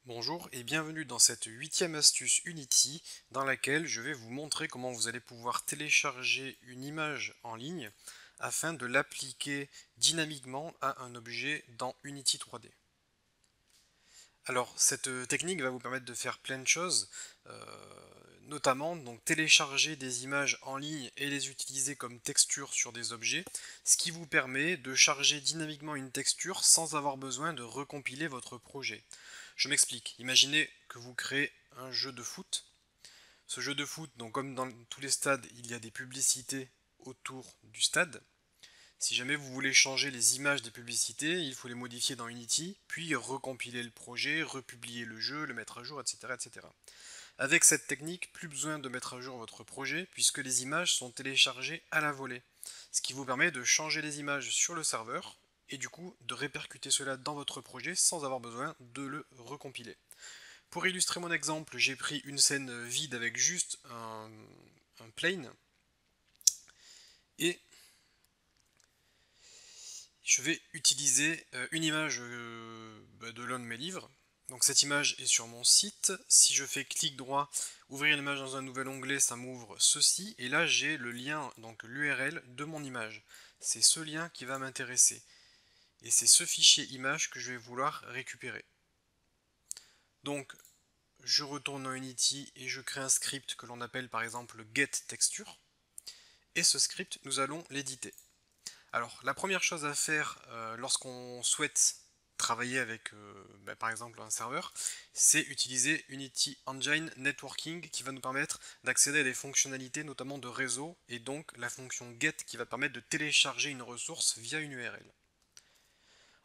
Bonjour et bienvenue dans cette huitième astuce Unity dans laquelle je vais vous montrer comment vous allez pouvoir télécharger une image en ligne afin de l'appliquer dynamiquement à un objet dans Unity 3D. Alors cette technique va vous permettre de faire plein de choses, notamment donc télécharger des images en ligne et les utiliser comme texture sur des objets, ce qui vous permet de charger dynamiquement une texture sans avoir besoin de recompiler votre projet. Je m'explique. Imaginez que vous créez un jeu de foot. Ce jeu de foot, donc comme dans tous les stades, il y a des publicités autour du stade. Si jamais vous voulez changer les images des publicités, il faut les modifier dans Unity, puis recompiler le projet, republier le jeu, le mettre à jour, etc., etc. Avec cette technique, plus besoin de mettre à jour votre projet, puisque les images sont téléchargées à la volée. Ce qui vous permet de changer les images sur le serveur, et du coup de répercuter cela dans votre projet sans avoir besoin de le recompiler. Pour illustrer mon exemple, j'ai pris une scène vide avec juste un plane, et je vais utiliser une image de l'un de mes livres. Donc cette image est sur mon site. Si je fais clic droit, ouvrir l'image dans un nouvel onglet, ça m'ouvre ceci. Et là j'ai le lien, donc l'URL de mon image. C'est ce lien qui va m'intéresser. Et c'est ce fichier image que je vais vouloir récupérer. Donc je retourne dans Unity et je crée un script que l'on appelle par exemple getTexture. Et ce script, nous allons l'éditer. Alors, la première chose à faire lorsqu'on souhaite travailler avec, par exemple, un serveur, c'est utiliser Unity Engine Networking qui va nous permettre d'accéder à des fonctionnalités, notamment de réseau, et donc la fonction get qui va permettre de télécharger une ressource via une URL.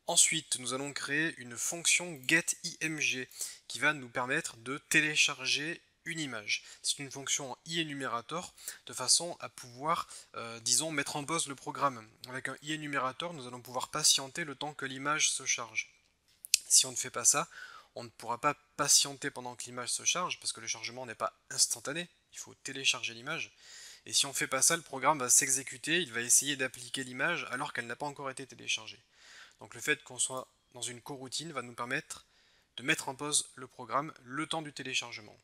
Ensuite, nous allons créer une fonction getImg qui va nous permettre de télécharger une image. C'est une fonction en iEnumerator de façon à pouvoir, disons, mettre en pause le programme. Avec un iEnumerator, nous allons pouvoir patienter le temps que l'image se charge. Si on ne fait pas ça, on ne pourra pas patienter pendant que l'image se charge parce que le chargement n'est pas instantané. Il faut télécharger l'image. Et si on ne fait pas ça, le programme va s'exécuter, il va essayer d'appliquer l'image alors qu'elle n'a pas encore été téléchargée. Donc le fait qu'on soit dans une coroutine va nous permettre de mettre en pause le programme le temps du téléchargement.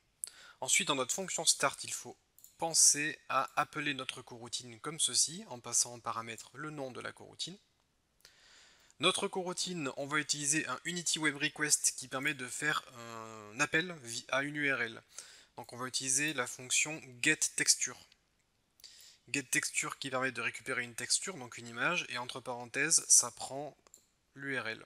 Ensuite, dans notre fonction start, il faut penser à appeler notre coroutine comme ceci, en passant en paramètre le nom de la coroutine. Notre coroutine, on va utiliser un Unity Web Request qui permet de faire un appel à une URL. Donc on va utiliser la fonction getTexture. GetTexture qui permet de récupérer une texture, donc une image, et entre parenthèses, ça prend l'URL.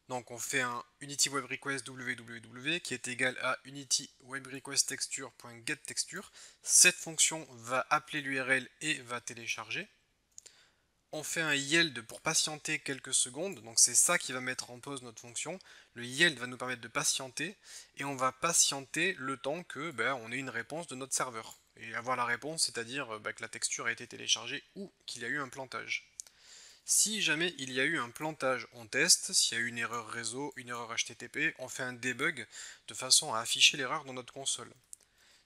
Donc on fait un Unity Web Request www qui est égal à Unity Web Request Texture.getTexture. Cette fonction va appeler l'URL et va télécharger. On fait un yield pour patienter quelques secondes, donc c'est ça qui va mettre en pause notre fonction. Le yield va nous permettre de patienter et on va patienter le temps que on ait une réponse de notre serveur. Et avoir la réponse, c'est-à-dire que la texture a été téléchargée ou qu'il y a eu un plantage. Si jamais il y a eu un plantage, on teste. S'il y a eu une erreur réseau, une erreur HTTP, on fait un debug de façon à afficher l'erreur dans notre console.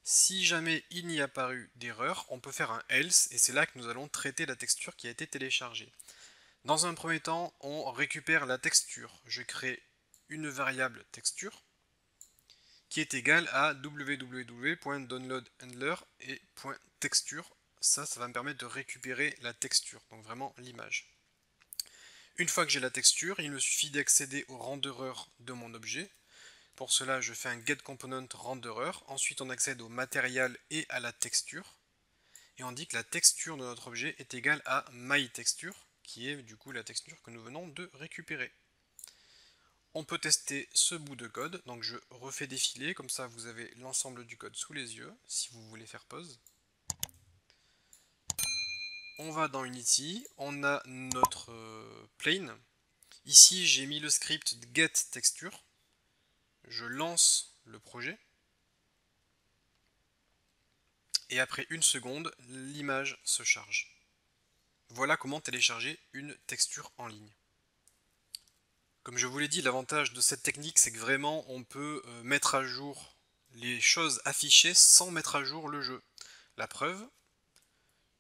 Si jamais il n'y a pas eu d'erreur, on peut faire un else et c'est là que nous allons traiter la texture qui a été téléchargée. Dans un premier temps, on récupère la texture. Je crée une variable texture qui est égale à www.downloadHandler et .texture. Ça va me permettre de récupérer la texture, donc vraiment l'image. Une fois que j'ai la texture, il me suffit d'accéder au renderer de mon objet. Pour cela, je fais un getComponentRenderer. Ensuite, on accède au matériel et à la texture. Et on dit que la texture de notre objet est égale à myTexture, qui est du coup la texture que nous venons de récupérer. On peut tester ce bout de code, donc je refais défiler, comme ça vous avez l'ensemble du code sous les yeux, si vous voulez faire pause. On va dans Unity, on a notre plane. Ici j'ai mis le script getTexture. Je lance le projet. Et après une seconde, l'image se charge. Voilà comment télécharger une texture en ligne. Comme je vous l'ai dit, l'avantage de cette technique, c'est que vraiment on peut mettre à jour les choses affichées sans mettre à jour le jeu. La preuve,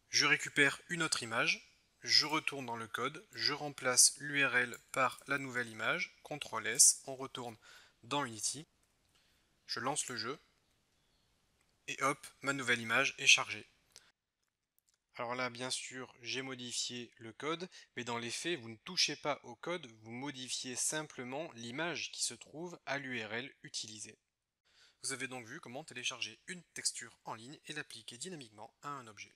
je récupère une autre image, je retourne dans le code, je remplace l'URL par la nouvelle image, CTRL S, on retourne dans Unity, je lance le jeu, et hop, ma nouvelle image est chargée. Alors là, bien sûr, j'ai modifié le code, mais dans les faits, vous ne touchez pas au code, vous modifiez simplement l'image qui se trouve à l'URL utilisée. Vous avez donc vu comment télécharger une texture en ligne et l'appliquer dynamiquement à un objet.